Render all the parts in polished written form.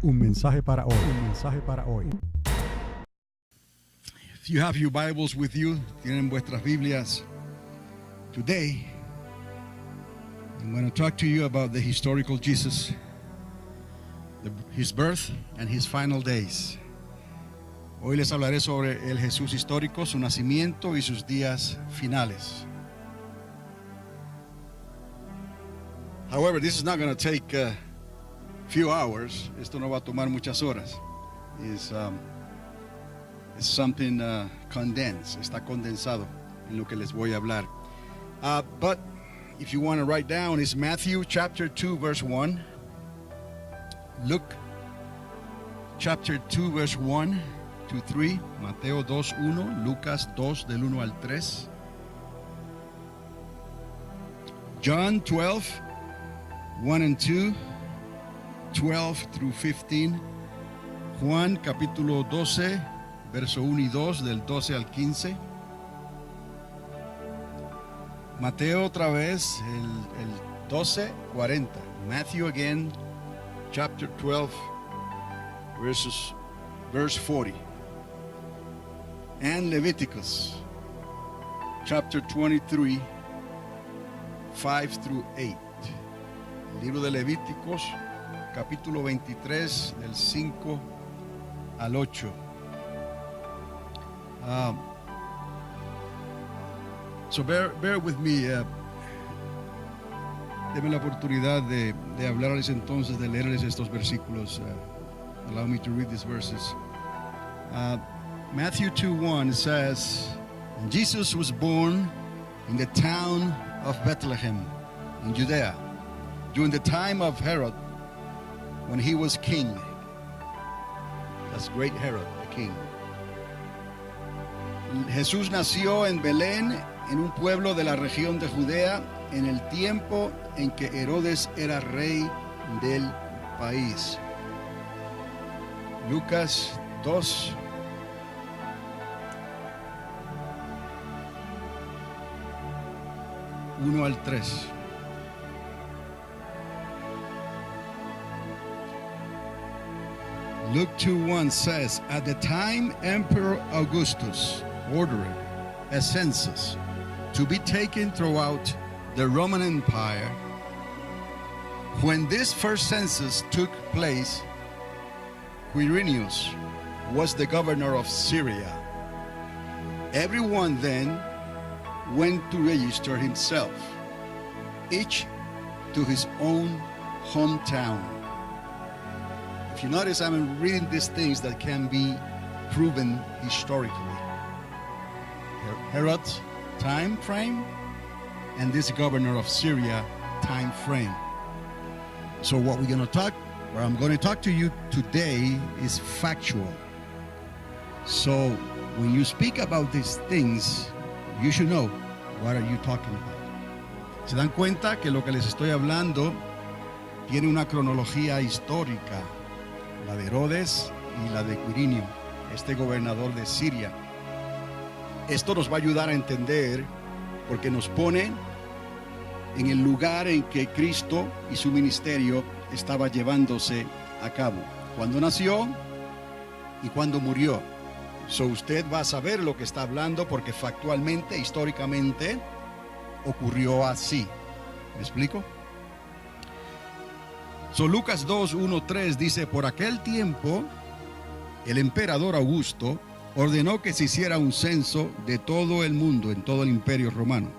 Un mensaje para hoy. Un mensaje para hoy. If you have your Bibles with you, tienen vuestras Biblias. Today, I'm going to talk to you about the historical Jesus, his birth and his final days. Hoy les hablaré sobre el Jesús histórico, su nacimiento y sus días finales. However, this is not going to take a few hours. Esto no va a tomar muchas horas. It's something condensed. Está condensado en lo que les voy a hablar. But if you want to write down, it's Matthew chapter 2, verse 1. Luke chapter 2, verse 1 to 3. Mateo 2, 1. Lucas 2, del 1 al 3. John 12, 1 and 2. 12 through 15. Juan capítulo 12, verso 1 y 2, del 12 al 15. Mateo otra vez, el 12, 40. Matthew again, chapter 12, verse 40. And Leviticus, chapter 23, 5 through 8. El libro de Levíticos, capítulo 23, del 5 al 8. So bear with me. Deme la oportunidad de hablarles entonces, de leerles estos versículos. Allow me to read these verses. Matthew 2:1 says, Jesus was born in the town of Bethlehem in Judea during the time of Herod, when he was king. That's great Herod, the king. Jesús nació en Belén, en un pueblo de la región de Judea, en el tiempo en que Herodes era rey del país. Lucas 2. Uno al 3. Luke 2:1 says, at the time Emperor Augustus ordered a census to be taken throughout the Roman Empire, when this first census took place, Quirinius was the governor of Syria. Everyone then went to register himself, each to his own hometown. If you notice, I'm reading these things that can be proven historically. Herod's time frame and this governor of Syria time frame. So what I'm going to talk to you today is factual. So when you speak about these things, you should know what are you talking about. Se dan cuenta que lo que les estoy hablando tiene una cronología histórica. La de Herodes y la de Quirinio, este gobernador de Siria. Esto nos va a ayudar a entender porque nos pone en el lugar en que Cristo y su ministerio estaba llevándose a cabo. Cuando nació y cuando murió. So usted va a saber lo que está hablando porque factualmente, históricamente, ocurrió así. ¿Me explico? So Lucas 2, 1, 3 dice, por aquel tiempo, el emperador Augusto ordenó que se hiciera un censo de todo el mundo, en todo el imperio romano.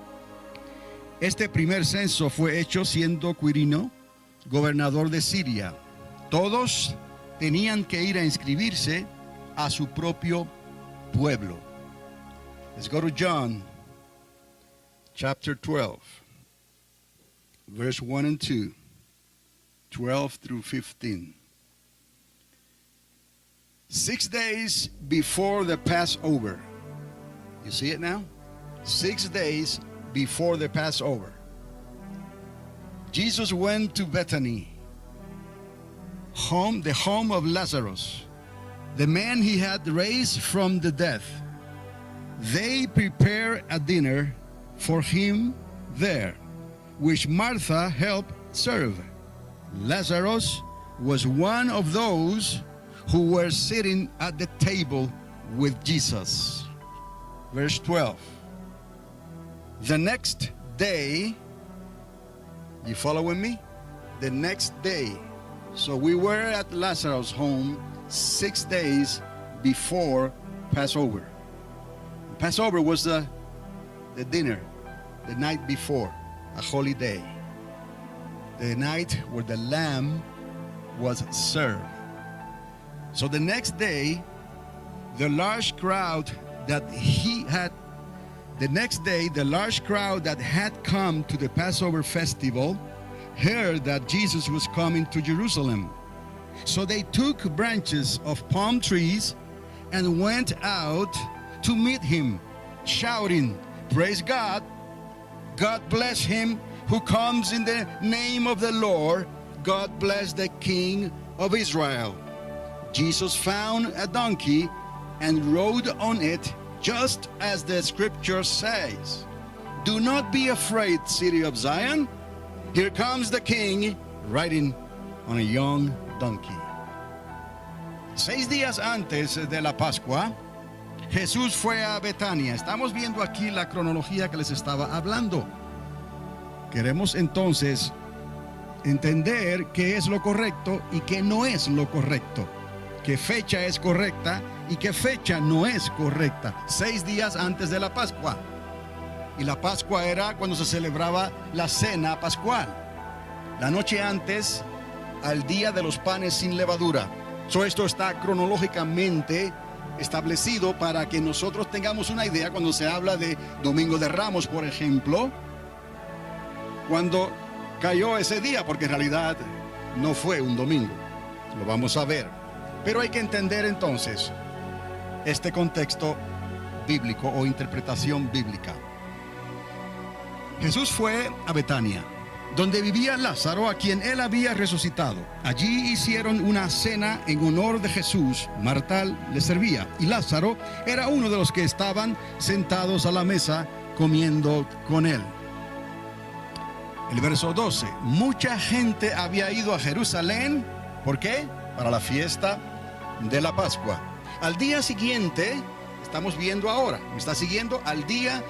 Este primer censo fue hecho siendo Quirino gobernador de Siria. Todos tenían que ir a inscribirse a su propio pueblo. Let's go to John, chapter 12, verse 1 and 2. 12 through 15. 6 days before the Passover. You see it now? 6 days before the Passover. Jesus went to Bethany, the home of Lazarus, the man he had raised from the dead. They prepared a dinner for him there, which Martha helped serve. Lazarus was one of those who were sitting at the table with Jesus. Verse 12. The next day, you following me? The next day. So we were at Lazarus' home 6 days before Passover. Passover was the dinner, the night before, a holy day. The night where the lamb was served. So the next day, the large crowd that had come to the Passover festival heard that Jesus was coming to Jerusalem. So they took branches of palm trees and went out to meet him, shouting, "Praise God! God bless him who comes in the name of the Lord. God bless the King of Israel." Jesus found a donkey and rode on it, just as the scripture says. "Do not be afraid, city of Zion. Here comes the king riding on a young donkey." 6 días antes de la Pascua, Jesús fue a Betania. Estamos viendo aquí la cronología que les estaba hablando. Queremos entonces entender qué es lo correcto y qué no es lo correcto. Qué fecha es correcta y qué fecha no es correcta. 6 días antes de la Pascua. Y la Pascua era cuando se celebraba la cena pascual. La noche antes al día de los panes sin levadura. Esto está cronológicamente establecido para que nosotros tengamos una idea cuando se habla de Domingo de Ramos, por ejemplo, cuando cayó ese día, porque en realidad no fue un domingo. Lo vamos a ver. Pero hay que entender entonces este contexto bíblico o interpretación bíblica. Jesús fue a Betania, donde vivía Lázaro, a quien él había resucitado. Allí hicieron una cena en honor de Jesús. Marta le servía y Lázaro era uno de los que estaban sentados a la mesa comiendo con él. El verso 12. Mucha gente había ido a Jerusalén. ¿Por qué? Para la fiesta de la Pascua. Al día siguiente, estamos viendo ahora, me está siguiendo, al día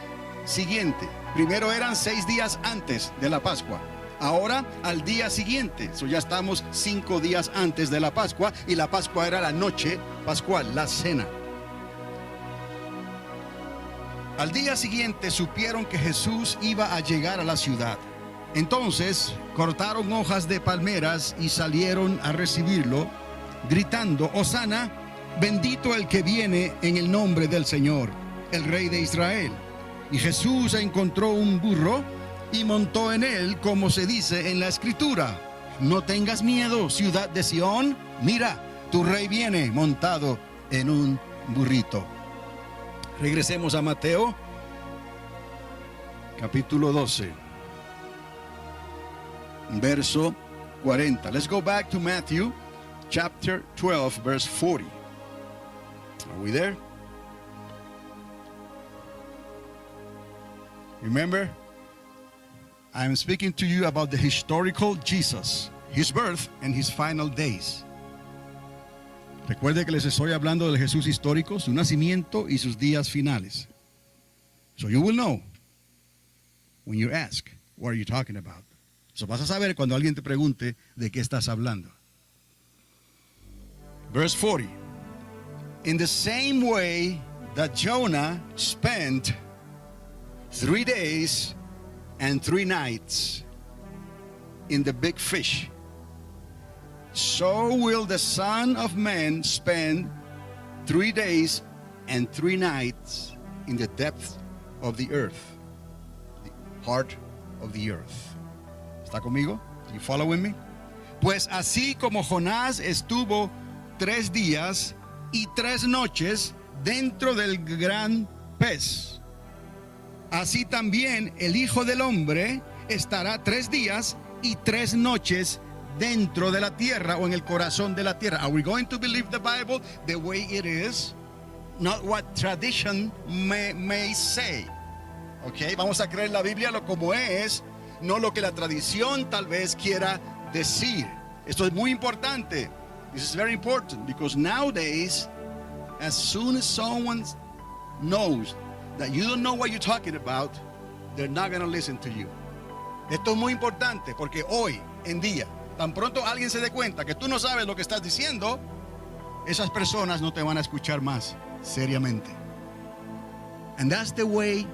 siguiente. Primero eran 6 días antes de la Pascua. Ahora al día siguiente. Ya estamos 5 días antes de la Pascua. Y la Pascua era la noche pascual, la cena. Al día siguiente supieron que Jesús iba a llegar a la ciudad. Entonces cortaron hojas de palmeras y salieron a recibirlo, gritando: "Hosana, bendito el que viene en el nombre del Señor, el Rey de Israel". Y Jesús encontró un burro y montó en él, como se dice en la Escritura: "No tengas miedo, ciudad de Sión, mira, tu rey viene montado en un burrito". Regresemos a Mateo, capítulo 12, verso 40. Let's go back to Matthew, chapter 12, verse 40. Are we there? Remember, I'm speaking to you about the historical Jesus, his birth and his final days. Recuerde que les estoy hablando del Jesús histórico, su nacimiento y sus días finales. So you will know when you ask, what are you talking about? So vas a saber cuando alguien te pregunte de qué estás hablando. Verse 40. In the same way that Jonah spent 3 days and 3 nights in the big fish, so will the Son of Man spend 3 days and 3 nights in the depth of the earth, the heart of the earth. ¿Está conmigo? You following me? Pues así como Jonás estuvo 3 días y 3 noches dentro del gran pez, así también el Hijo del Hombre estará 3 días y 3 noches dentro de la tierra, o en el corazón de la tierra. Are we going to believe the Bible the way it is? Not what tradition may say. Okay, vamos a creer la Biblia como es, no lo que la tradición tal vez quiera decir. Esto es muy importante. This is very important because nowadays, as soon as someone knows that you don't know what you're talking about, they're not going to listen to you. Esto es muy importante porque hoy en día, tan pronto alguien se dé cuenta que tú no sabes lo que estás diciendo, esas personas no te van a escuchar más seriamente. And that's the way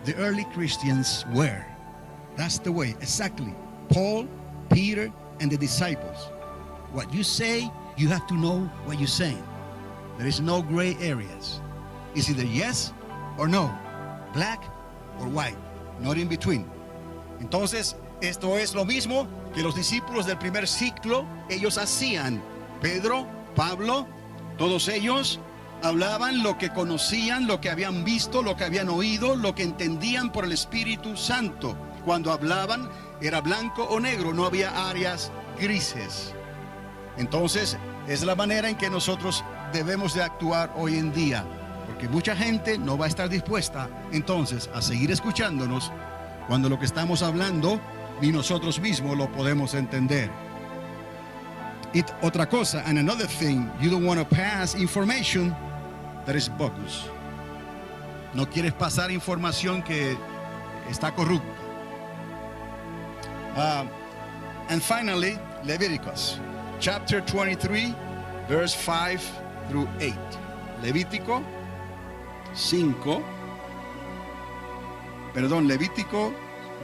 the early Christians were. That's the way, exactly. Paul, Peter, and the disciples. What you say, you have to know what you're saying. There is no gray areas. It's either yes or no, black or white, not in between. Entonces, esto es lo mismo que los discípulos del primer ciclo, ellos hacían. Pedro, Pablo, todos ellos hablaban lo que conocían, lo que habían visto, lo que habían oído, lo que entendían por el Espíritu Santo. Cuando hablaban era blanco o negro, no había áreas grises. Entonces es la manera en que nosotros debemos de actuar hoy en día, porque mucha gente no va a estar dispuesta entonces a seguir escuchándonos cuando lo que estamos hablando ni nosotros mismos lo podemos entender. Otra cosa, and another thing, you don't want to pass information that is bogus. No quieres pasar información que está corrupta. And finally, Leviticus, chapter 23, verse 5 through 8. Levítico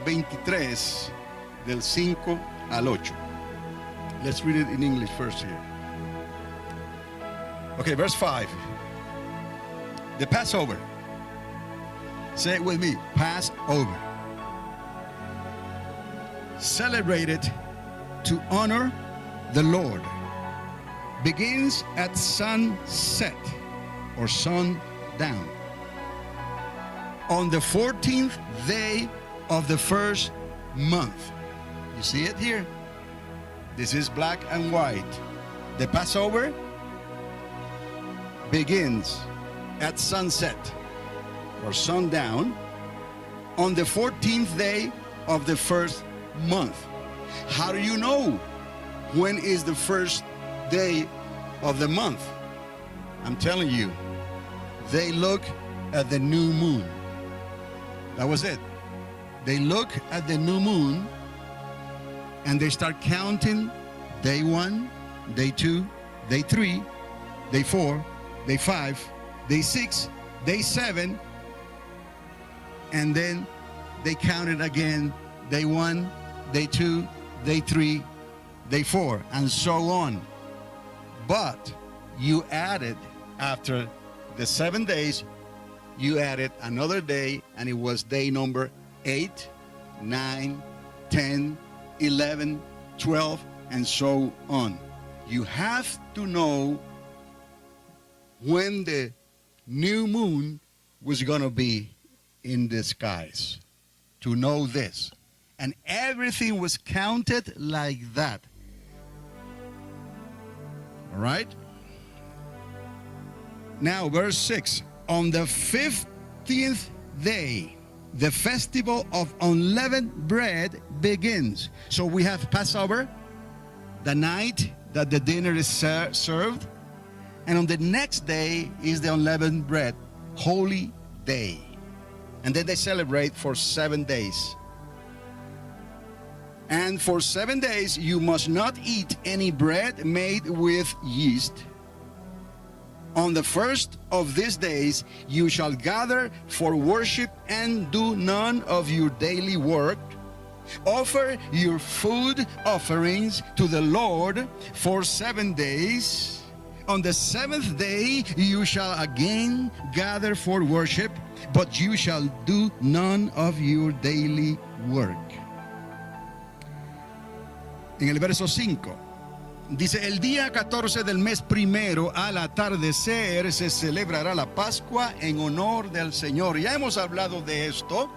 23, del 5 al 8. Let's read it in English first here. Okay, verse 5. The Passover. Say it with me. Passover. Celebrated to honor the Lord. Begins at sunset or sundown. On the 14th day of the first month. You see it here? This is black and white. The Passover begins at sunset or sundown on the 14th day of the first month. How do you know when is the first day of the month? I'm telling you, they look at the new moon. That was it. They look at the new moon and they start counting day 1, day 2, day 3, day 4, day 5, day 6, day 7, and then they count it again, day 1, day 2, day 3, day 4, and so on. But you added, after the 7 days, you added another day, and it was day number 8, 9, 10, 11, 12, and so on. You have to know when the new moon was going to be in the skies to know this. And everything was counted like that. All right? Now, verse 6. On the 15th day, the festival of unleavened bread begins. So we have Passover, the night that the dinner is served. And on the next day is the unleavened bread, holy day. And then they celebrate for 7 days. And for 7 days you must not eat any bread made with yeast. On the first of these days you shall gather for worship and do none of your daily work. Offer your food offerings to the Lord for 7 days. On the 7th day you shall again gather for worship, but you shall do none of your daily work. En el verso 5 dice: el día 14 del mes primero al atardecer se celebrará la Pascua en honor del Señor. Ya hemos hablado de esto.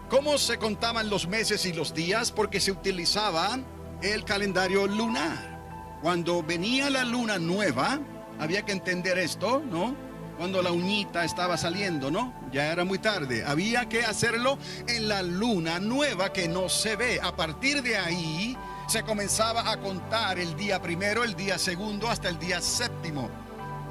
¿Cómo se contaban los meses y los días? Porque se utilizaba el calendario lunar. Cuando venía la luna nueva, había que entender esto, ¿no? Cuando la uñita estaba saliendo, ¿no? Ya era muy tarde. Había que hacerlo en la luna nueva que no se ve. A partir de ahí, se comenzaba a contar el día primero, el día segundo, hasta el día séptimo.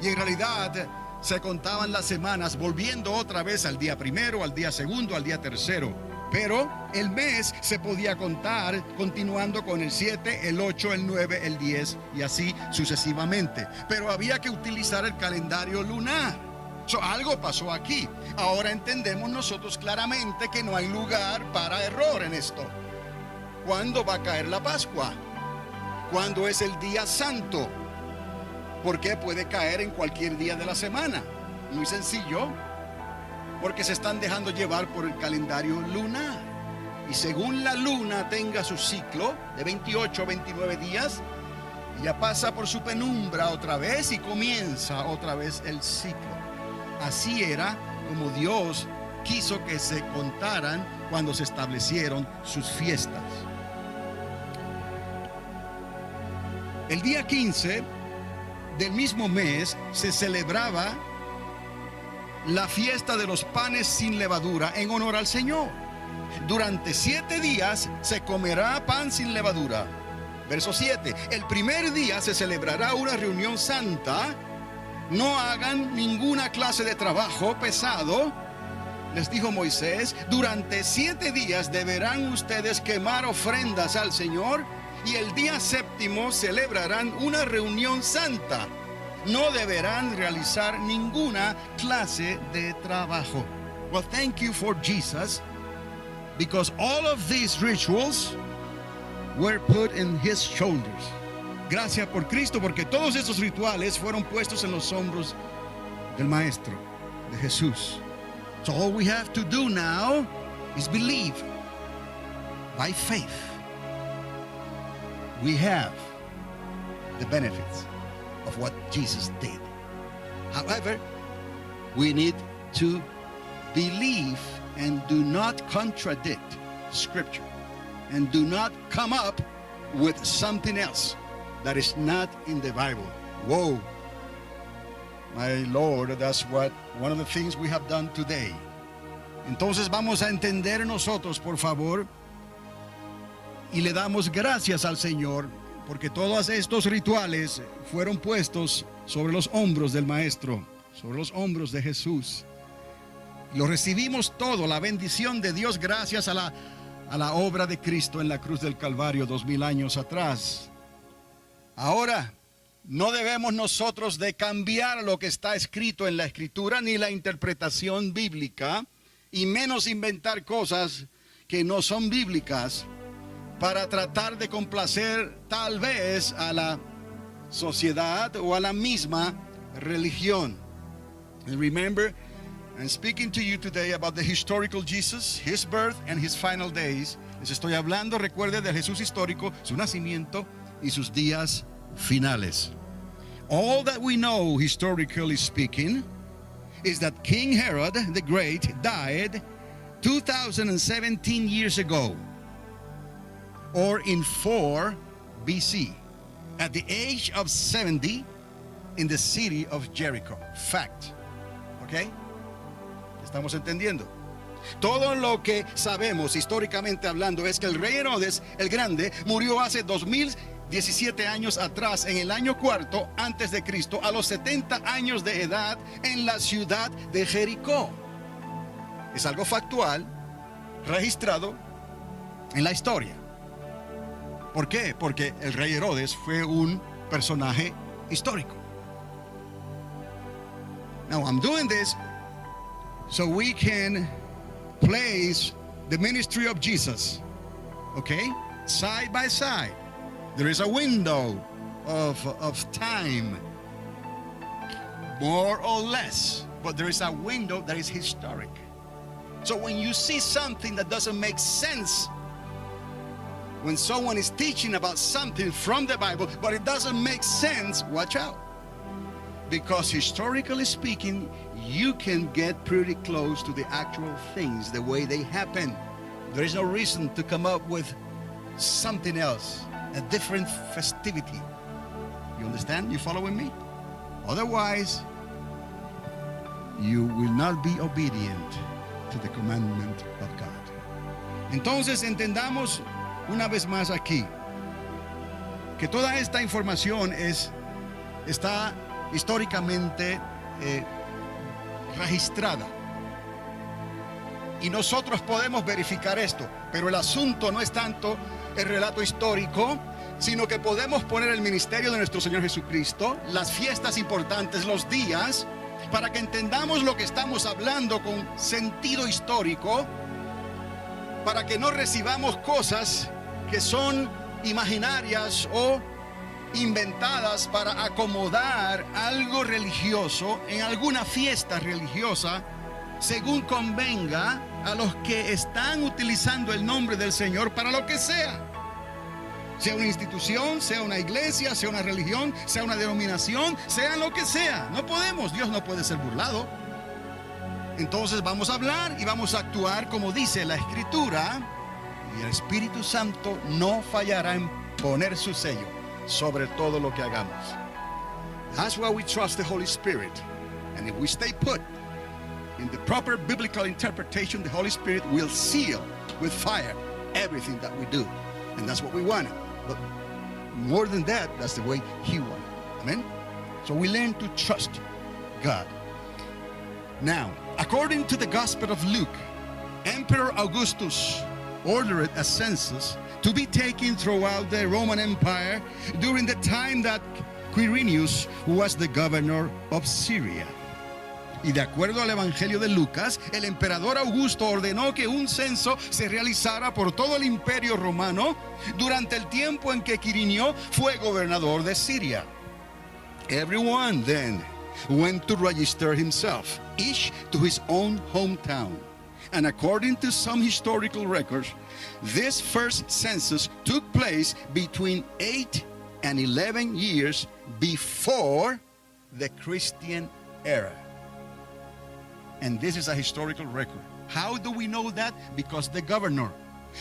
Y en realidad se contaban las semanas volviendo otra vez al día primero, al día segundo, al día tercero. Pero el mes se podía contar continuando con el 7, el 8, el 9, el 10 y así sucesivamente. Pero había que utilizar el calendario lunar. Algo pasó aquí. Ahora entendemos nosotros claramente que no hay lugar para error en esto. ¿Cuándo va a caer la Pascua? ¿Cuándo es el día santo? Porque puede caer en cualquier día de la semana. Muy sencillo. Porque se están dejando llevar por el calendario lunar. Y según la luna tenga su ciclo de 28 o 29 días, ya pasa por su penumbra otra vez y comienza otra vez el ciclo. Así era como Dios quiso que se contaran cuando se establecieron sus fiestas. El día 15 del mismo mes se celebraba la fiesta de los panes sin levadura en honor al Señor. Durante 7 días se comerá pan sin levadura. Verso 7. El primer día se celebrará una reunión santa. No hagan ninguna clase de trabajo pesado. Les dijo Moisés, durante 7 días deberán ustedes quemar ofrendas al Señor, y el día séptimo celebrarán una reunión santa. No deberán realizar ninguna clase de trabajo. Well, thank you for Jesus, because all of these rituals were put in his shoulders. Gracias por Cristo, porque todos estos rituales fueron puestos en los hombros del Maestro, de Jesús. So all we have to do now is believe by faith. We have the benefits of what Jesus did. However, we need to believe and do not contradict Scripture, and do not come up with something else that is not in the Bible. Whoa, my Lord, that's one of the things we have done today. Entonces vamos a entender nosotros, por favor, y le damos gracias al Señor, porque todos estos rituales fueron puestos sobre los hombros del Maestro, sobre los hombros de Jesús. Lo recibimos todo, la bendición de Dios, gracias a la obra de Cristo en la cruz del Calvario 2000 años atrás. Ahora, no debemos nosotros de cambiar lo que está escrito en la Escritura, ni la interpretación bíblica, y menos inventar cosas que no son bíblicas, para tratar de complacer tal vez a la sociedad o a la misma religión. And remember, I'm speaking to you today about the historical Jesus, his birth and his final days. Les estoy hablando, recuerde, del Jesús histórico, su nacimiento y sus días finales. All that we know, historically speaking, is that King Herod the Great died 2017 years ago, or in 4 BC, at the age of 70 in the city of Jericho. Fact. ¿Ok? ¿Estamos entendiendo? Todo lo que sabemos históricamente hablando es que el rey Herodes el Grande murió hace 2017 años atrás, en el año 4 antes de Cristo, a los 70 años de edad, en la ciudad de Jericó. Es algo factual, registrado en la historia. ¿Por qué? Porque el rey Herodes fue un personaje histórico. Now I'm doing this so we can place the ministry of Jesus, okay, side by side. There is a window of time, more or less, but there is a window that is historic. So when you see something that doesn't make sense, when someone is teaching about something from the Bible, but it doesn't make sense, watch out. Because historically speaking, you can get pretty close to the actual things, the way they happen. There is no reason to come up with something else, a different festivity. You understand? You following me? Otherwise, you will not be obedient to the commandment of God. Entonces entendamos una vez más aquí, que toda esta información está históricamente registrada. Y nosotros podemos verificar esto, pero el asunto no es tanto el relato histórico, sino que podemos poner el ministerio de nuestro Señor Jesucristo, las fiestas importantes, los días, para que entendamos lo que estamos hablando con sentido histórico, para que no recibamos cosas que son imaginarias o inventadas para acomodar algo religioso en alguna fiesta religiosa, según convenga a los que están utilizando el nombre del Señor para lo que sea una institución, sea una iglesia, sea una religión, sea una denominación, sea lo que sea. No podemos, Dios no puede ser burlado. Entonces vamos a hablar y vamos a actuar como dice la Escritura, y el Espíritu Santo no fallará en poner su sello sobre todo lo que hagamos. That's why we trust the Holy Spirit. And if we stay put in the proper biblical interpretation, the Holy Spirit will seal with fire everything that we do. And that's what we want. But more than that, that's the way He wanted. Amen? So we learn to trust God. Now, according to the Gospel of Luke, Emperor Augustus ordered a census to be taken throughout the Roman Empire during the time that Quirinius was the governor of Syria. Y de acuerdo al Evangelio de Lucas, el emperador Augusto ordenó que un censo se realizara por todo el imperio romano durante el tiempo en que Quirinio fue gobernador de Siria. Everyone then went to register himself, each to his own hometown. And according to some historical records, this first census took place between 8 and 11 years before the Christian era. And this is a historical record. How do we know that? Because the governor.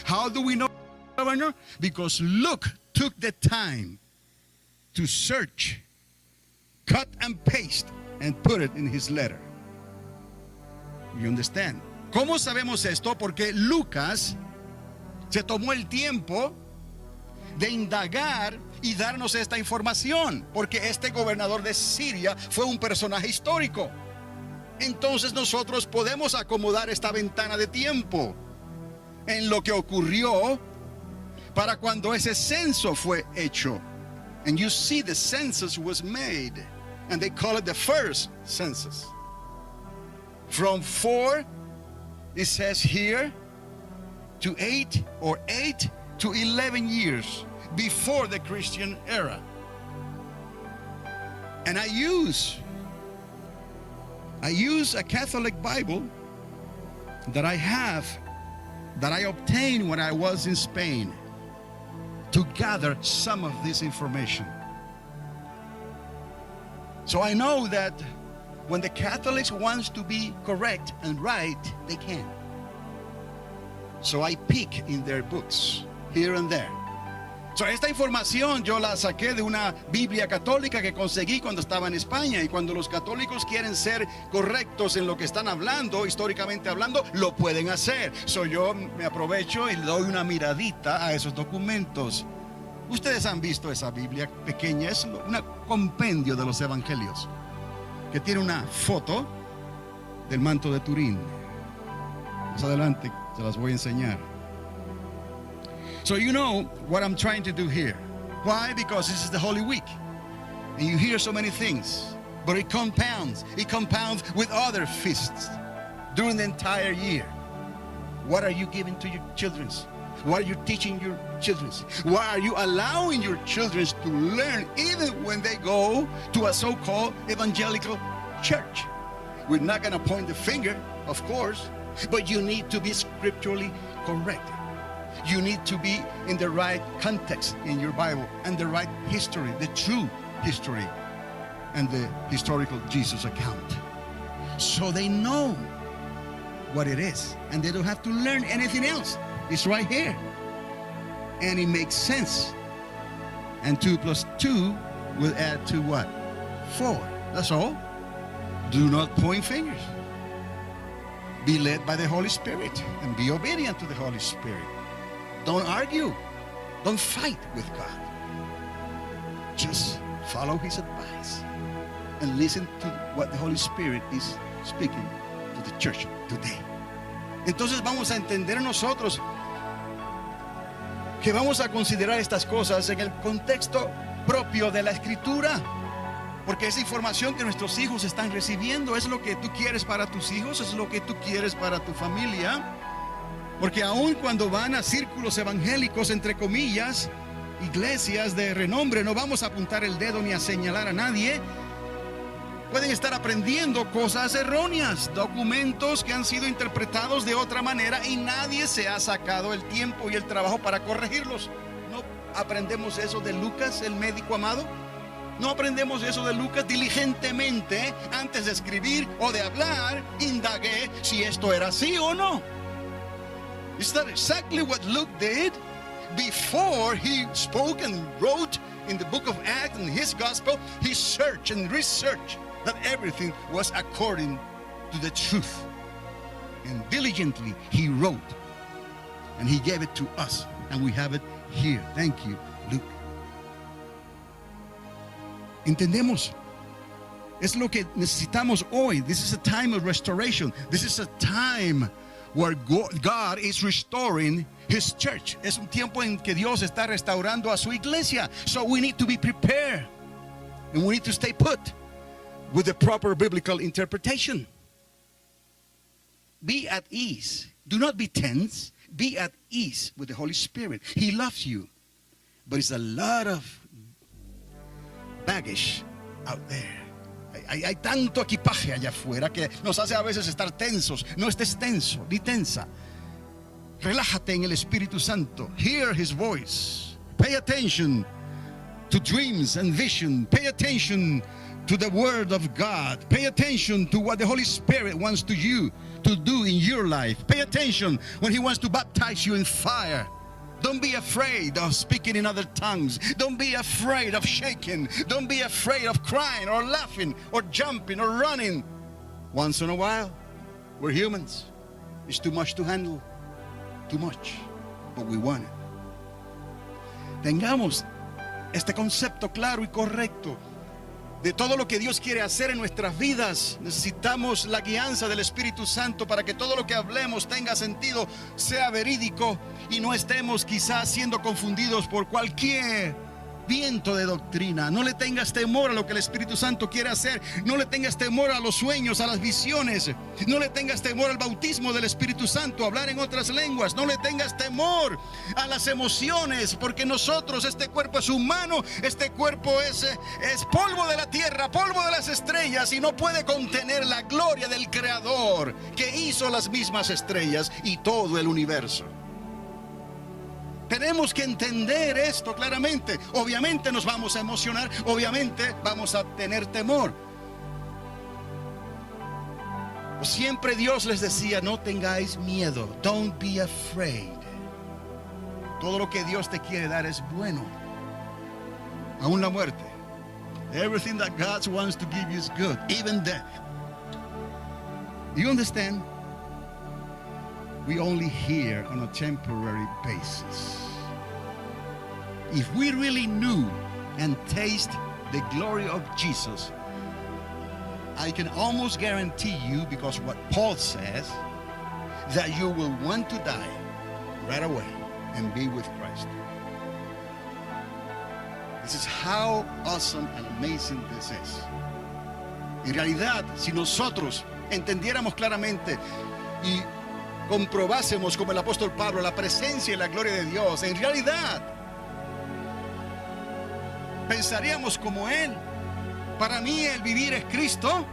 How do we know the governor? Because Luke took the time to search, cut and paste, and put it in his letter. You understand? ¿Cómo sabemos esto? Porque Lucas se tomó el tiempo de indagar y darnos esta información, porque este gobernador de Siria fue un personaje histórico. Entonces nosotros podemos acomodar esta ventana de tiempo en lo que ocurrió para cuando ese censo fue hecho. And you see the census was made, and they call it the first census. From 4, it says here, to 8 to 11 years before the Christian era. And I use a Catholic Bible that I have, that I obtained when I was in Spain, to gather some of this information. So I know that when the Catholics want to be correct and right, they can. So I pick in their books, here and there. So esta información yo la saqué de una Biblia católica que conseguí cuando estaba en España, y cuando los católicos quieren ser correctos en lo que están hablando, históricamente hablando, lo pueden hacer. So yo me aprovecho y le doy una miradita a esos documentos. Ustedes han visto esa Biblia pequeña, es un compendio de los evangelios, que tiene una foto del manto de Turín. Más adelante se las voy a enseñar. So you know what I'm trying to do here. Why? Because this is the Holy Week. And you hear so many things. But it compounds. It compounds with other feasts during the entire year. What are you giving to your children? What are you teaching your children? Why are you allowing your children to learn even when they go to a so-called evangelical church? We're not going to point the finger, of course, but you need to be scripturally correct. You need to be in the right context in your Bible and the right history, the true history, and the historical Jesus account. So they know what it is, and they don't have to learn anything else. It's right here. And it makes sense. And 2 plus 2 will add to what? 4. That's all. Do not point fingers. Be led by the Holy Spirit and be obedient to the Holy Spirit. Don't argue. Don't fight with God. Just follow his advice and listen to what the Holy Spirit is speaking to the church today. Entonces vamos a entender nosotros que vamos a considerar estas cosas en el contexto propio de la Escritura, porque esa información que nuestros hijos están recibiendo es lo que tú quieres para tus hijos, es lo que tú quieres para tu familia. Porque aun cuando van a círculos evangélicos, entre comillas, iglesias de renombre, no vamos a apuntar el dedo ni a señalar a nadie, pueden estar aprendiendo cosas erróneas, documentos que han sido interpretados de otra manera y nadie se ha sacado el tiempo y el trabajo para corregirlos. ¿No aprendemos eso de Lucas, el médico amado? ¿No aprendemos eso de Lucas? Diligentemente, antes de escribir o de hablar, indagué si esto era así o no. Is that exactly what Luke did? Before he spoke and wrote in the book of Acts and his gospel, he searched and researched that everything was according to the truth. And diligently he wrote and he gave it to us, and we have it here. Thank you, Luke. ¿Entendemos? Es lo que necesitamos hoy. This is a time of restoration. This is a time where God is restoring his church. Es un tiempo en que Dios está restaurando a su iglesia. So we need to be prepared. And we need to stay put with the proper biblical interpretation. Be at ease. Do not be tense. Be at ease with the Holy Spirit. He loves you. But it's a lot of baggage out there. Hay tanto equipaje allá afuera que nos hace a veces estar tensos. No estés tenso ni tensa. Relájate en el Espíritu Santo. Hear his voice. Pay attention to dreams and vision. Pay attention to the word of God. Pay attention to what the Holy Spirit wants to do in your life. Pay attention when he wants to baptize you in fire. Don't be afraid of speaking in other tongues. Don't be afraid of shaking. Don't be afraid of crying or laughing or jumping or running. Once in a while, we're humans. It's too much to handle. Too much. But we want it. Tengamos este concepto claro y correcto de todo lo que Dios quiere hacer en nuestras vidas. Necesitamos la guianza del Espíritu Santo para que todo lo que hablemos tenga sentido, sea verídico y no estemos quizás siendo confundidos por cualquier viento de doctrina. No le tengas temor a lo que el Espíritu Santo quiere hacer. No le tengas temor a los sueños, a las visiones. No le tengas temor al bautismo del Espíritu Santo, a hablar en otras lenguas. No le tengas temor a las emociones, porque nosotros, este cuerpo es humano, este cuerpo es polvo de la tierra, polvo de las estrellas, y no puede contener la gloria del Creador que hizo las mismas estrellas y todo el universo. Tenemos que entender esto claramente. Obviamente nos vamos a emocionar, obviamente vamos a tener temor. Siempre Dios les decía, no tengáis miedo. Don't be afraid. Todo lo que Dios te quiere dar es bueno. Aún la muerte. Everything that God wants to give you is good, even death. Do you understand? We only hear on a temporary basis. If we really knew and taste the glory of Jesus, I can almost guarantee you, because what Paul says, that you will want to die right away and be with Christ. This is how awesome and amazing this is. En realidad, si nosotros entendiéramos claramente y comprobásemos como el apóstol Pablo la presencia y la gloria de Dios, en realidad pensaríamos como Él. Para mí el vivir es Cristo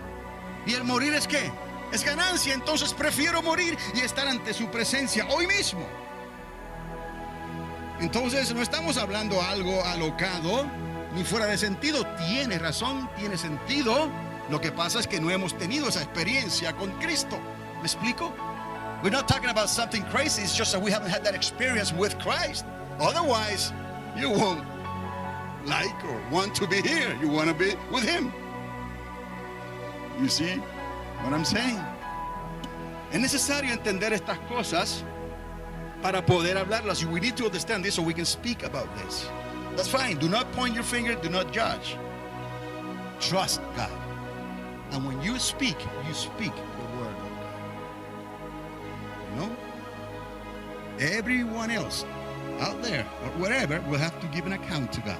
y el morir es ¿qué? Es ganancia. Entonces prefiero morir y estar ante su presencia hoy mismo. Entonces no estamos hablando algo alocado ni fuera de sentido. Tiene razón, tiene sentido. Lo que pasa es que no hemos tenido esa experiencia con Cristo. ¿Me explico? We're not talking about something crazy. It's just that we haven't had that experience with Christ. Otherwise, you won't like or want to be here. You want to be with Him. You see what I'm saying? Es necesario entender estas cosas para poder hablarlas. We need to understand this so we can speak about this. That's fine. Do not point your finger. Do not judge. Trust God. And when you speak the word of God. You know? Everyone else out there or wherever will have to give an account to God.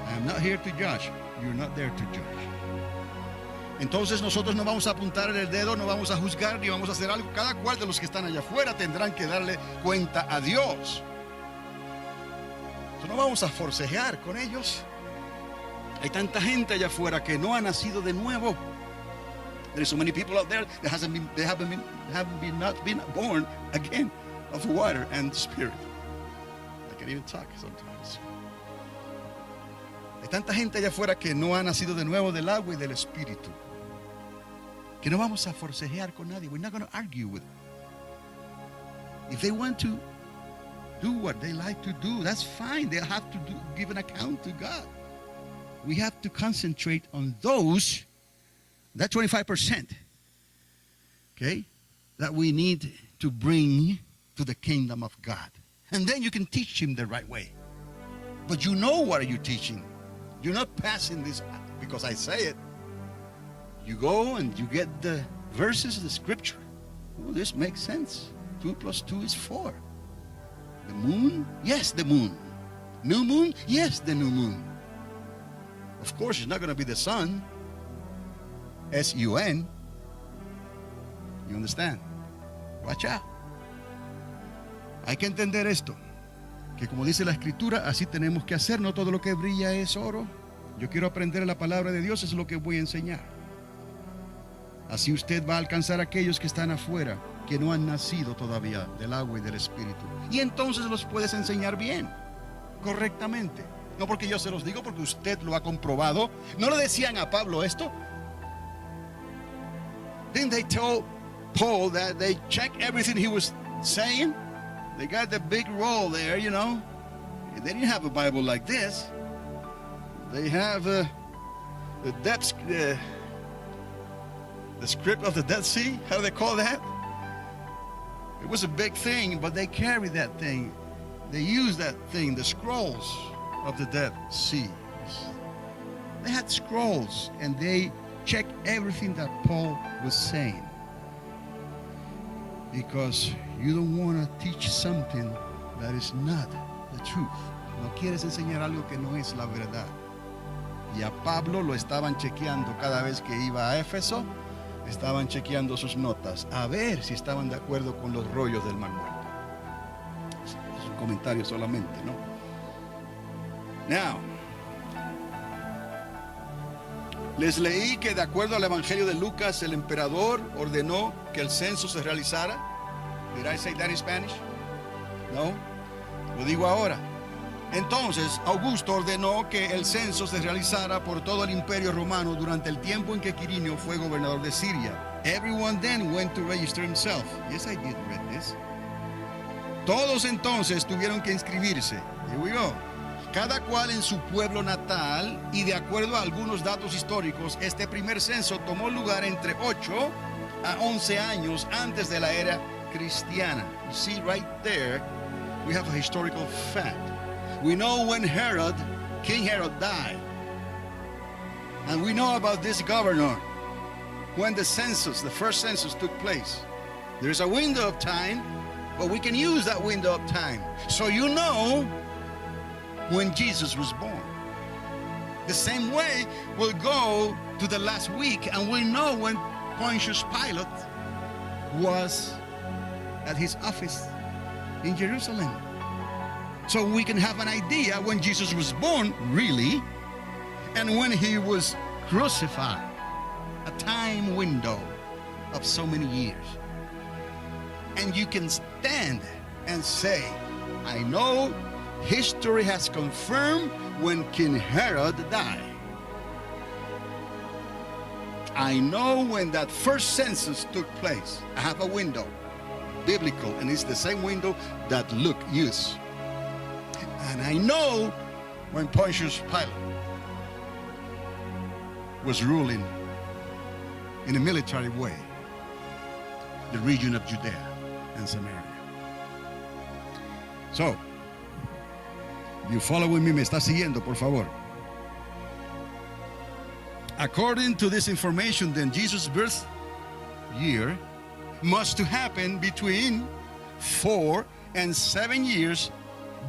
I am not here to judge. You're not there to judge. Entonces nosotros no vamos a apuntar el dedo, no vamos a juzgar, ni vamos a hacer algo. Cada cual de los que están allá afuera tendrán que darle cuenta a Dios. Entonces no vamos a forcejear con ellos. Hay tanta gente allá afuera que no ha nacido de nuevo. There are so many people out there that haven't been born again of water and spirit. I can't even talk sometimes. Hay tanta gente allá afuera que no ha nacido de nuevo del agua y del espíritu. Que no vamos a forcejear con nadie. We're not going to argue with them. If they want to do what they like to do, that's fine. They'll have to give an account to God. We have to concentrate on those, that 25%, okay, that we need to bring to the kingdom of God. And then you can teach him the right way. But you know what are you teaching. You're not passing this because I say it. You go and you get the verses of the scripture. Oh, this makes sense. 2 + 2 is 4. The moon? Yes, the moon. New moon? Yes, the new moon. Of course, it's not going to be the sun. S-U-N. You understand? Watch out. Hay que entender esto. Que como dice la escritura, así tenemos que hacer. No todo lo que brilla es oro. Yo quiero aprender la palabra de Dios, es lo que voy a enseñar. Así usted va a alcanzar a aquellos que están afuera, que no han nacido todavía del agua y del espíritu. Y entonces los puedes enseñar bien, correctamente. No porque yo se los digo, porque usted lo ha comprobado. ¿No le decían a Pablo esto? Didn't they tell Paul that they checked everything he was saying? They got the big roll there, you know. They didn't have a Bible like this. They have the depth, the script of the Dead Sea. How do they call that? It was a big thing, but they carried that thing. They used that thing, the scrolls of the Dead Sea. They had scrolls, and they checked everything that Paul was saying. Because you don't want to teach something that is not the truth. No quieres enseñar algo que no es la verdad. Y a Pablo lo estaban chequeando cada vez que iba a Éfeso. Estaban chequeando sus notas a ver si estaban de acuerdo con los rollos del Mar Muerto. Es un comentario solamente, ¿no? Now, les leí que de acuerdo al Evangelio de Lucas, el emperador ordenó que el censo se realizara. Did I say that in Spanish? No. Lo digo ahora. Entonces, Augusto ordenó que el censo se realizara por todo el imperio romano durante el tiempo en que Quirinio fue gobernador de Siria. Everyone then went to register himself. Yes, I did read this. Todos entonces tuvieron que inscribirse. Here we go. Cada cual en su pueblo natal, y de acuerdo a algunos datos históricos, este primer censo tomó lugar entre 8 a 11 años antes de la era cristiana. You see right there, we have a historical fact. We know when King Herod died. And we know about this governor when the first census took place. There's a window of time, but we can use that window of time. So you know when Jesus was born. The same way we'll go to the last week and we know when Pontius Pilate was at his office in Jerusalem. So we can have an idea when Jesus was born, really, and when he was crucified. A time window of so many years. And you can stand and say, I know history has confirmed when King Herod died. I know when that first census took place. I have a window, biblical, and it's the same window that Luke used. And I know when Pontius Pilate was ruling in a military way the region of Judea and Samaria. So, You following me? Me está siguiendo, por favor. According to this information, then Jesus' birth year must to happen between 4 and 7 years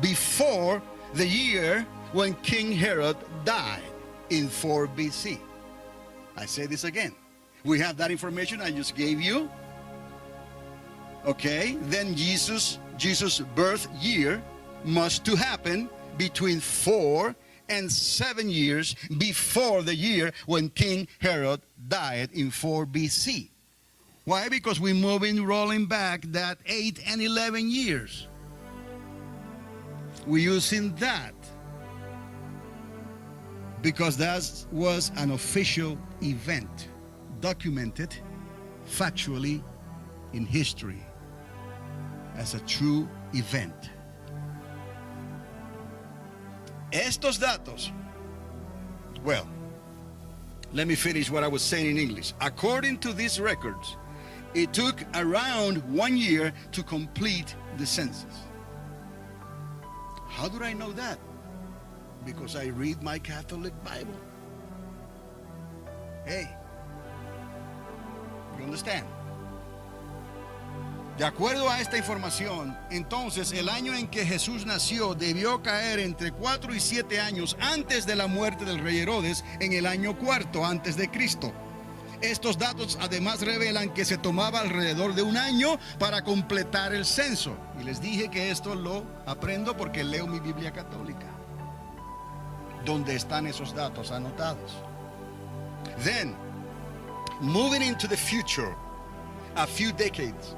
before the year when King Herod died in 4 BC. I say this again. We have that information I just gave you. Okay, then Jesus' birth year must to happen between 4 and 7 years before the year when King Herod died in 4 BC. Why? Because we're rolling back that 8 and 11 years. We're using that because that was an official event, documented factually in history as a true event. Estos datos, well, let me finish what I was saying in English. According to these records, it took around 1 year to complete the census. How do I know that? Because I read my Catholic Bible. Hey, you understand? De acuerdo a esta información, entonces el año en que Jesús nació debió caer entre 4 y 7 años antes de la muerte del rey Herodes, en el año 4 antes de Cristo. Estos datos además revelan que se tomaba alrededor de 1 año para completar el censo. Y les dije que esto lo aprendo porque leo mi Biblia católica, donde están esos datos anotados. Then, moving into the future, a few decades,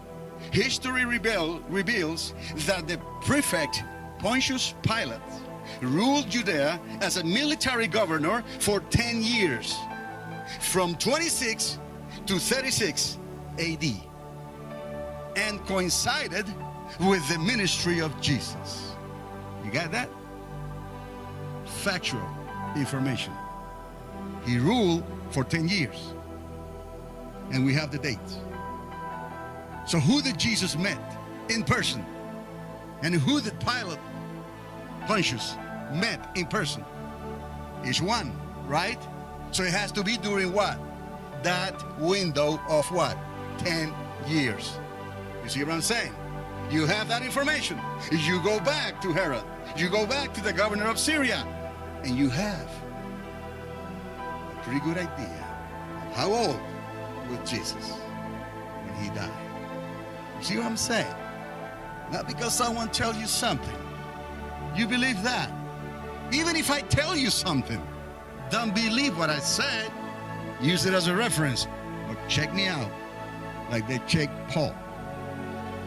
history reveals that the prefect Pontius Pilate ruled Judea as a military governor for 10 years, from 26 to 36 AD, and coincided with the ministry of Jesus. You got that? Factual information. He ruled for 10 years, and we have the dates. So who did Jesus met in person? And who did Pilate, Pontius, met in person? Is one, right? So it has to be during what? That window of what? 10 years. You see what I'm saying? You have that information. You go back to Herod. You go back to the governor of Syria. And you have a pretty good idea of how old was Jesus when he died. You see what I'm saying? Not because someone tells you something. You believe that. Even if I tell you something, don't believe what I said. Use it as a reference. But check me out like they checked Paul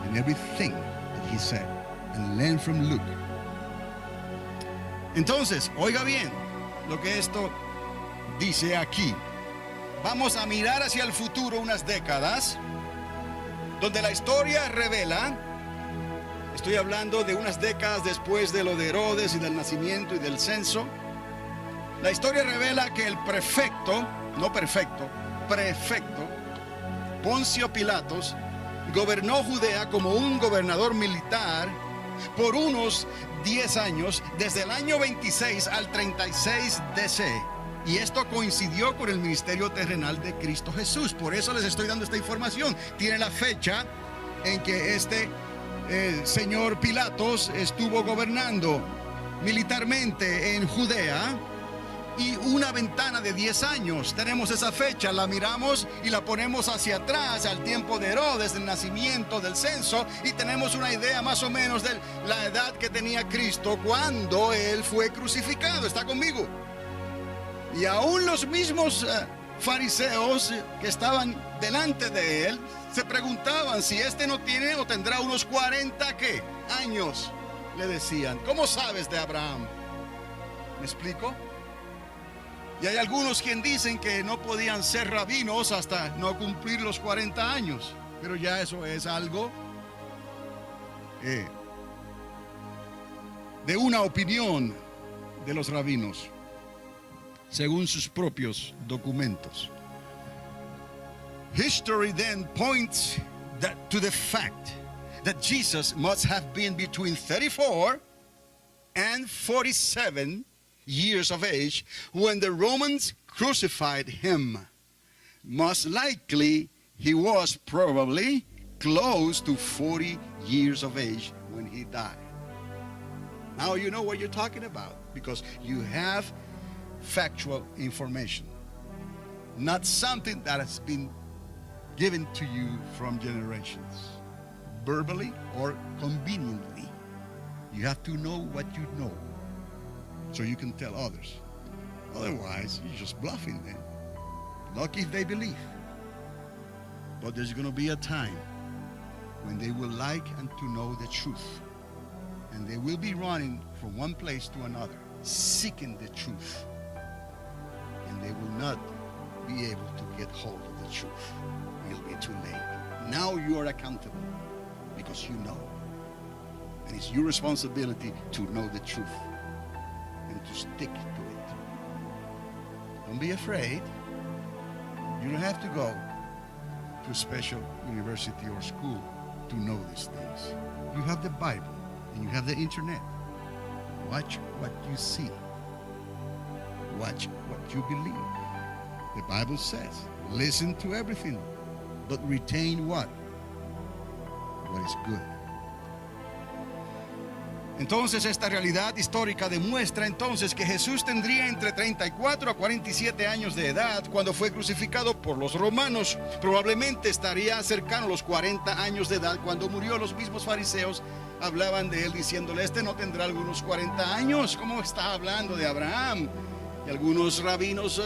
and everything that he said, and learn from Luke. Entonces, oiga bien lo que esto dice aquí. Vamos a mirar hacia el futuro unas décadas donde la historia revela, estoy hablando de unas décadas después de lo de Herodes y del nacimiento y del censo. La historia revela que el prefecto, no perfecto, prefecto, Poncio Pilatos, gobernó Judea como un gobernador militar por unos 10 años, desde el año 26 al 36 DC. Y esto coincidió con el ministerio terrenal de Cristo Jesús. Por eso les estoy dando esta información. Tiene la fecha en que este señor Pilatos estuvo gobernando militarmente en Judea, y una ventana de 10 años. Tenemos esa fecha, la miramos y la ponemos hacia atrás al tiempo de Herodes, del nacimiento, del censo, y tenemos una idea más o menos de la edad que tenía Cristo cuando él fue crucificado. ¿Está conmigo? Y aún los mismos fariseos que estaban delante de él se preguntaban si este no tiene o tendrá unos 40 ¿qué? Años. Le decían, ¿cómo sabes de Abraham? ¿Me explico? Y hay algunos quien dicen que no podían ser rabinos hasta no cumplir los 40 años. Pero ya eso es algo de una opinión de los rabinos, según sus propios documentos. History then points to the fact that Jesus must have been between 34 and 47 years of age when the Romans crucified him. Most likely, he was probably close to 40 years of age when he died. Now you know what you're talking about because you have factual information, not something that has been given to you from generations, verbally or conveniently. You have to know what you know so you can tell others. Otherwise, you're just bluffing them. Lucky if they believe. But there's going to be a time when they will like and to know the truth. And they will be running from one place to another, seeking the truth. And they will not be able to get hold of the truth. It'll be too late. Now you are accountable because you know. And it's your responsibility to know the truth and to stick to it. Don't be afraid. You don't have to go to a special university or school to know these things. You have the Bible and you have the internet. Watch what you see. Watch what you believe. The Bible says, listen to everything, but retain what? What is good. Entonces esta realidad histórica demuestra entonces que Jesús tendría entre 34 a 47 años de edad cuando fue crucificado por los romanos. Probablemente estaría cercano a los 40 años de edad cuando murió. Los mismos fariseos hablaban de él diciéndole, este no tendrá algunos 40 años. ¿Cómo está hablando de Abraham? Y algunos rabinos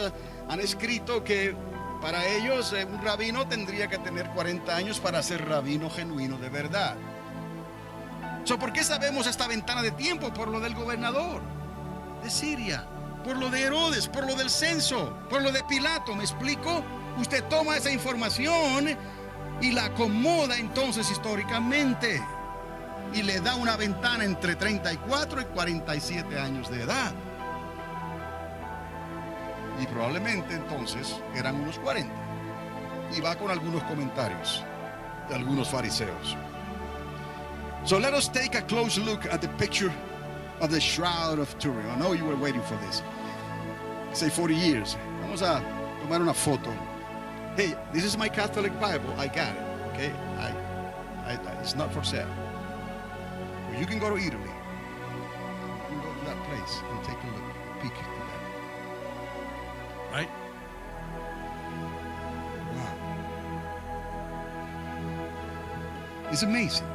han escrito que para ellos un rabino tendría que tener 40 años para ser rabino genuino de verdad. ¿Por qué sabemos esta ventana de tiempo? Por lo del gobernador de Siria, por lo de Herodes, por lo del censo, por lo de Pilato. ¿Me explico? Usted toma esa información y la acomoda entonces históricamente y le da una ventana entre 34 y 47 años de edad. Y probablemente entonces eran unos 40. Y va con algunos comentarios de algunos fariseos. So let us take a close look at the picture of the Shroud of Turin. I know you were waiting for this. Say 40 years. Vamos a tomar una foto. Hey, this is my Catholic Bible. I got it. Okay, it's not for sale. But you can go to Italy. You can go to that place and take a look, peek at that. Right? Wow. It's amazing.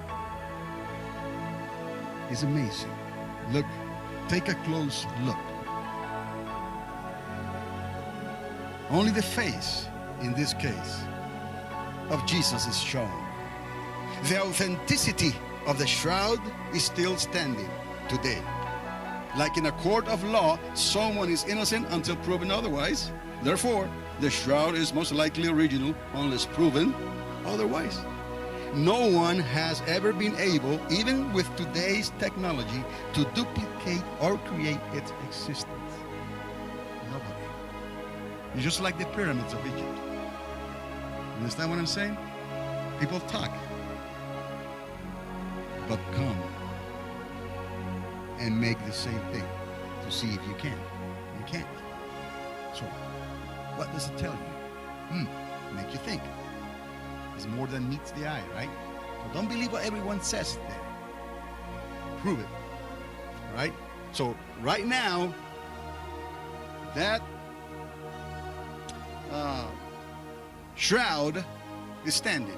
It's amazing. Look, take a close look. Only the face, in this case, of Jesus is shown. The authenticity of the shroud is still standing today. Like in a court of law, someone is innocent until proven otherwise. Therefore, the shroud is most likely original unless proven otherwise. No one has ever been able, even with today's technology, to duplicate or create its existence. Nobody. It's just like the pyramids of Egypt. Understand what I'm saying? People talk. But come and make the same thing to see if you can. You can't. So, what does it tell you? Make you think. It's more than meets the eye, right? So don't believe what everyone says there. Prove it, right? So right now, that shroud is standing.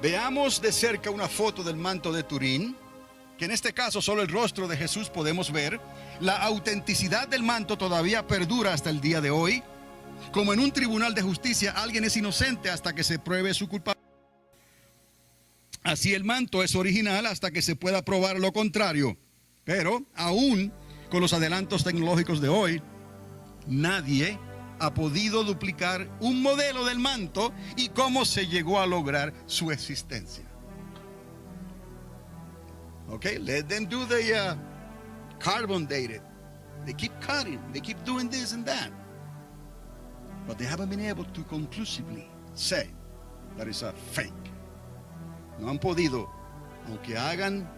Veamos de cerca una foto del manto de Turín, que en este caso solo el rostro de Jesús podemos ver. La autenticidad del manto todavía perdura hasta el día de hoy. Como en un tribunal de justicia, alguien es inocente hasta que se pruebe su culpabilidad. Así el manto es original hasta que se pueda probar lo contrario. Pero aún con los adelantos tecnológicos de hoy, nadie ha podido duplicar un modelo del manto y cómo se llegó a lograr su existencia. Okay, let them do the carbon dated. They keep cutting, they keep doing this and that. But they haven't been able to conclusively say that it's a fake. No han podido aunque hagan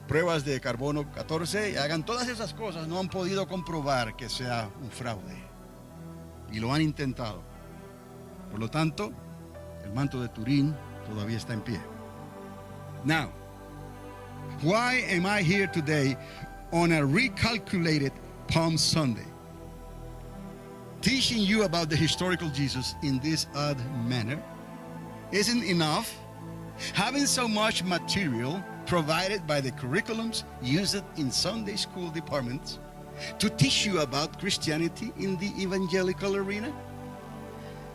pruebas de carbono 14 y hagan todas esas cosas, no han podido comprobar que sea un fraude. Y lo han intentado. Por lo tanto, el manto de Turín todavía está en pie. Now, why am I here today on a recalculated Palm Sunday? Teaching you about the historical Jesus in this odd manner isn't enough. Having so much material provided by the curriculums used in Sunday school departments to teach you about Christianity in the evangelical arena?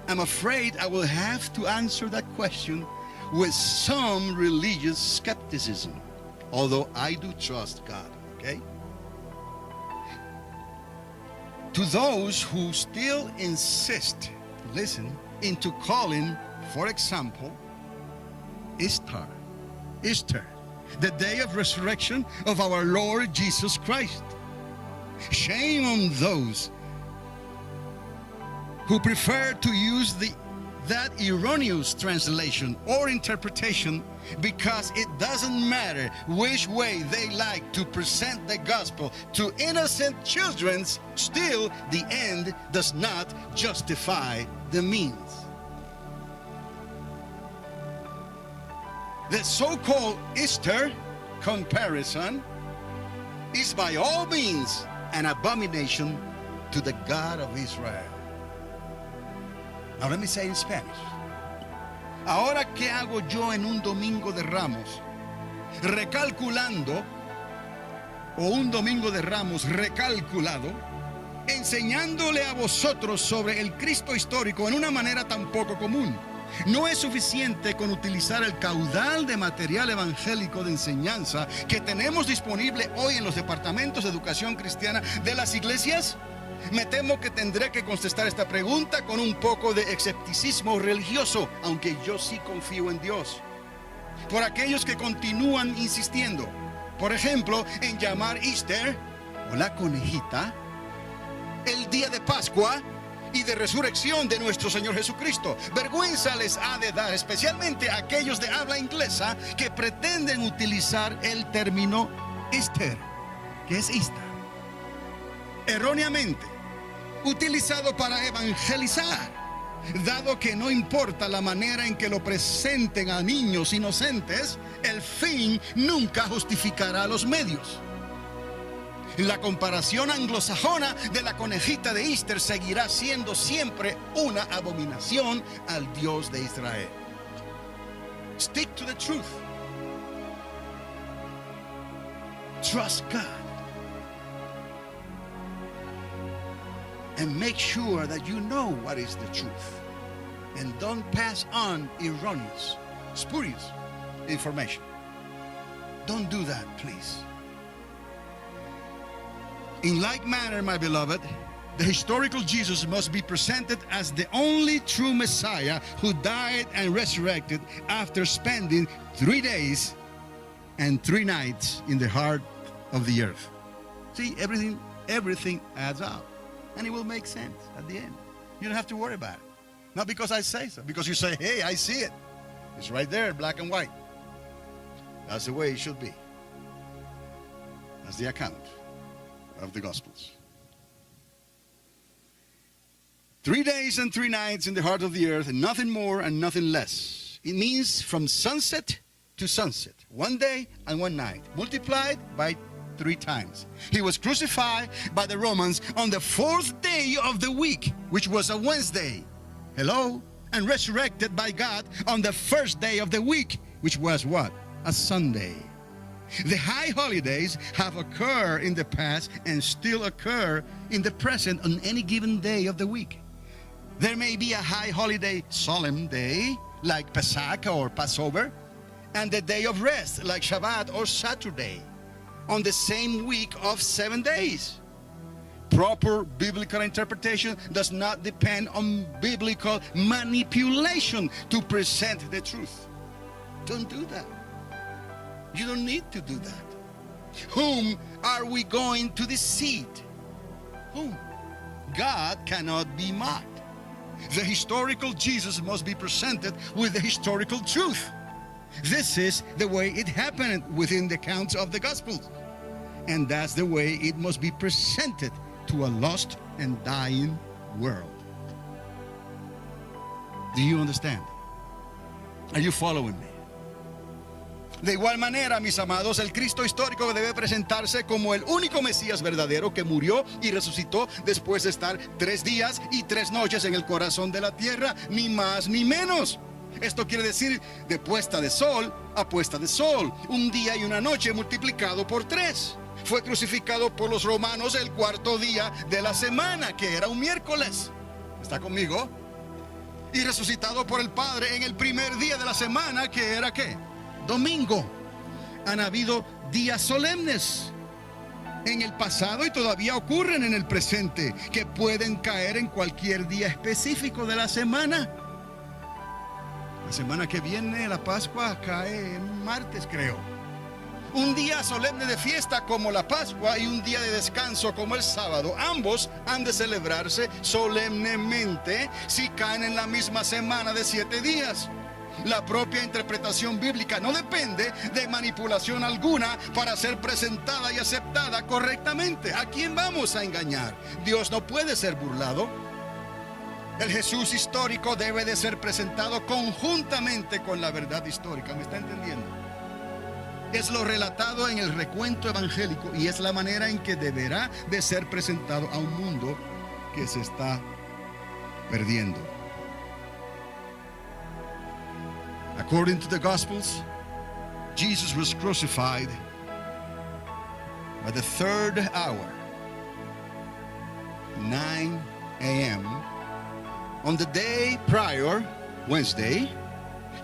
I'm afraid I will have to answer that question with some religious skepticism, although I do trust God, okay? To those who still insist, listen, into calling, for example, Easter, the day of resurrection of our Lord Jesus Christ. Shame on those who prefer to use that erroneous translation or interpretation because it doesn't matter which way they like to present the gospel to innocent children. Still, the end does not justify the means. The so-called Easter comparison is by all means an abomination to the God of Israel. Now let me say in Spanish. Ahora, ¿qué hago yo en un domingo de Ramos? Recalculando, o un domingo de Ramos recalculado, enseñándole a vosotros sobre el Cristo histórico en una manera tan poco común. No es suficiente con utilizar el caudal de material evangélico de enseñanza que tenemos disponible hoy en los departamentos de educación cristiana de las iglesias. Me temo que tendré que contestar esta pregunta con un poco de escepticismo religioso, aunque yo sí confío en Dios. Por aquellos que continúan insistiendo, por ejemplo, en llamar Easter o la conejita el día de Pascua y de resurrección de nuestro Señor Jesucristo. Vergüenza les ha de dar, especialmente a aquellos de habla inglesa que pretenden utilizar el término Easter, que es Easter, erróneamente utilizado para evangelizar, dado que no importa la manera en que lo presenten a niños inocentes, el fin nunca justificará los medios. La comparación anglosajona de la conejita de Easter seguirá siendo siempre una abominación al Dios de Israel. Stick to the truth. Trust God. And make sure that you know what is the truth. And don't pass on erroneous, spurious information. Don't do that, please. In like manner, my beloved, the historical Jesus must be presented as the only true Messiah who died and resurrected after spending 3 days and 3 nights in the heart of the earth. See, everything adds up. And it will make sense at the end. You don't have to worry about it. Not because I say so, because you say, hey, I see it. It's right there, black and white. That's the way it should be. That's the account of the Gospels. 3 days and 3 nights in the heart of the earth, and nothing more and nothing less. It means from sunset to sunset. 1 day and 1 night, multiplied by 3 times. He was crucified by the Romans on the 4th day of the week, which was a Wednesday. Hello? And resurrected by God on the 1st day of the week, which was what? A Sunday. The high holidays have occurred in the past and still occur in the present on any given day of the week. There may be a high holiday solemn day like Pesach or Passover, and the day of rest like Shabbat or Saturday on the same week of 7 days. Proper biblical interpretation does not depend on biblical manipulation to present the truth. Don't do that. You don't need to do that. Whom are we going to deceive? Whom? God cannot be mocked. The historical Jesus must be presented with the historical truth. This is the way it happened within the accounts of the Gospels. And that's the way it must be presented to a lost and dying world. Do you understand? Are you following me? De igual manera, mis amados, el Cristo histórico debe presentarse como el único Mesías verdadero que murió y resucitó después de estar 3 días y 3 noches en el corazón de la tierra, ni más ni menos. Esto quiere decir de puesta de sol a puesta de sol, un día y una noche multiplicado por 3. Fue crucificado por los romanos el 4º día de la semana, que era un miércoles. ¿Está conmigo? Y resucitado por el Padre en el primer día de la semana, que era ¿qué? Domingo. Han habido días solemnes en el pasado y todavía ocurren en el presente, que pueden caer en cualquier día específico de la semana. La semana que viene, la Pascua, cae en martes, creo. Un día solemne de fiesta como la Pascua y un día de descanso como el sábado. Ambos han de celebrarse solemnemente si caen en la misma semana de 7 días. La propia interpretación bíblica no depende de manipulación alguna para ser presentada y aceptada correctamente. ¿A quién vamos a engañar? Dios no puede ser burlado. El Jesús histórico debe de ser presentado conjuntamente con la verdad histórica. ¿Me está entendiendo? Es lo relatado en el recuento evangélico y es la manera en que deberá de ser presentado a un mundo que se está perdiendo. According to the Gospels, Jesus was crucified by the 3rd hour, 9 a.m., on the day prior, Wednesday,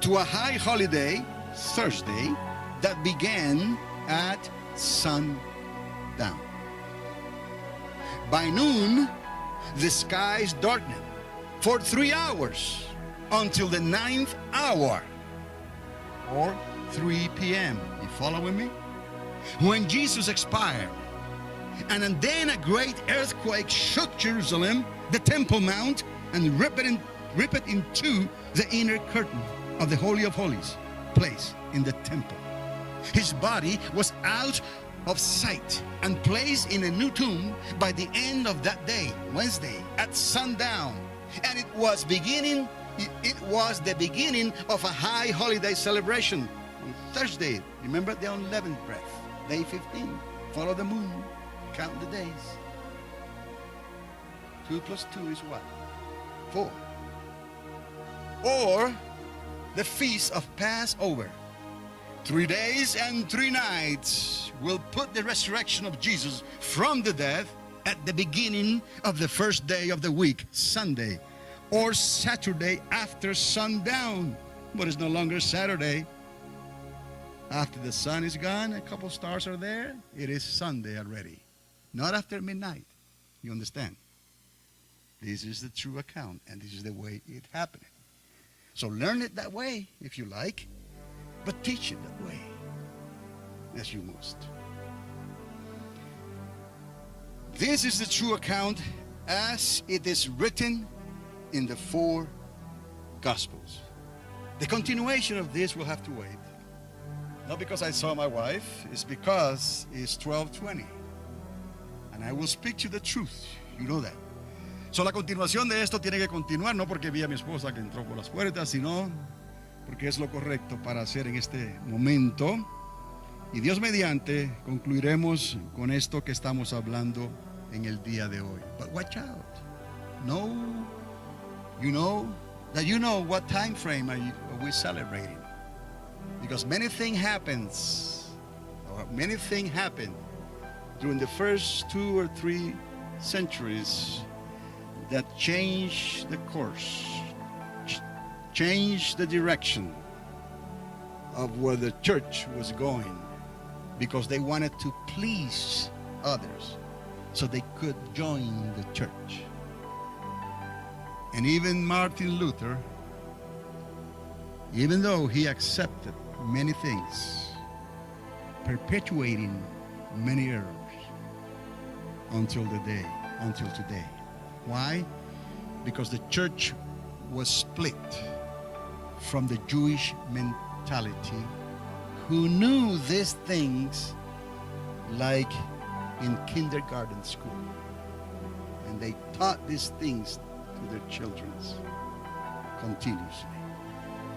to a high holiday, Thursday, that began at sundown. By noon, the skies darkened for 3 hours until the 9th hour, or 3 p.m. You following me? When Jesus expired, and then a great earthquake shook Jerusalem, the Temple Mount, and ripped it into the inner curtain of the Holy of Holies place in the temple. His body was out of sight and placed in a new tomb by the end of that day, Wednesday, at sundown. And it was the beginning of a high holiday celebration on Thursday. Remember the unleavened bread, day 15. Follow the moon, count the days. 2 plus 2 is what? 4. Or the feast of Passover. 3 days and 3 nights will put the resurrection of Jesus from the dead at the beginning of the first day of the week, Sunday, or Saturday after sundown. But it's no longer Saturday. After the sun is gone, a couple stars are there, it is Sunday already. Not after midnight. You understand? This is the true account, and this is the way it happened. So learn it that way, if you like, but teach it that way, as you must. This is the true account as it is written in the 4 Gospels. The continuation of this will have to wait. Not because I saw my wife, it's because it's 12:20. And I will speak to the truth. You know that. So la continuación de esto tiene que continuar, no porque vi a mi esposa que entró por las puertas, sino porque es lo correcto para hacer en este momento. Y Dios mediante, concluiremos con esto que estamos hablando en el día de hoy. But watch out. No, you know what time frame are we celebrating. Because many things happened during the first 2 or 3 centuries that changed the course, changed the direction of where the church was going, because they wanted to please others so they could join the church. And even Martin Luther, even though he accepted many things, perpetuating many errors until today. Why? Because the church was split from the Jewish mentality. mentality who knew these things like in kindergarten school. And they taught these things to their children continuously.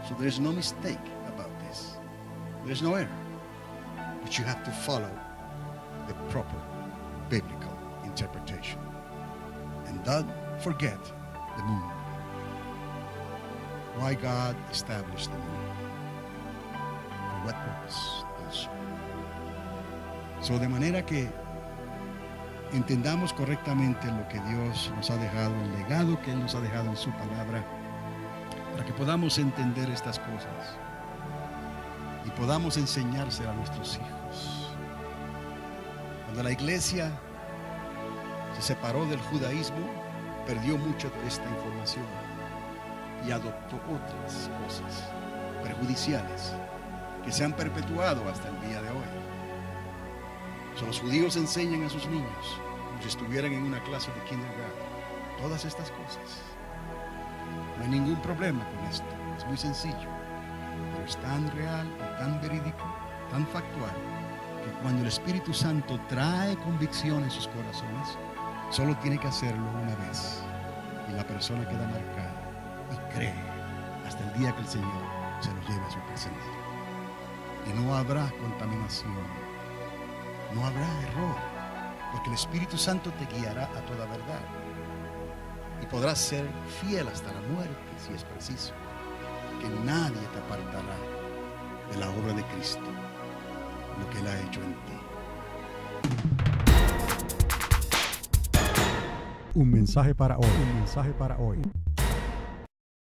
So there's no mistake about this. There's no error. But you have to follow the proper biblical interpretation. And don't forget the moon. Why God established the moon. For what purpose also. So de manera que entendamos correctamente lo que Dios nos ha dejado, el legado que Él nos ha dejado en su palabra, para que podamos entender estas cosas y podamos enseñárselo a nuestros hijos. Cuando la iglesia se separó del judaísmo, perdió mucho de esta información y adoptó otras cosas perjudiciales que se han perpetuado hasta el día de hoy. So, los judíos enseñan a sus niños como si estuvieran en una clase de kindergarten todas estas cosas. No hay ningún problema con esto, es muy sencillo, pero es tan real y tan verídico, tan factual, que cuando el Espíritu Santo trae convicción en sus corazones, solo tiene que hacerlo una vez y la persona queda marcada y cree hasta el día que el Señor se lo lleve a su presencia. Y no habrá contaminación, no habrá error, porque el Espíritu Santo te guiará a toda verdad y podrás ser fiel hasta la muerte si es preciso, que nadie te apartará de la obra de Cristo, lo que Él ha hecho en ti. Un mensaje para hoy. Un mensaje para hoy.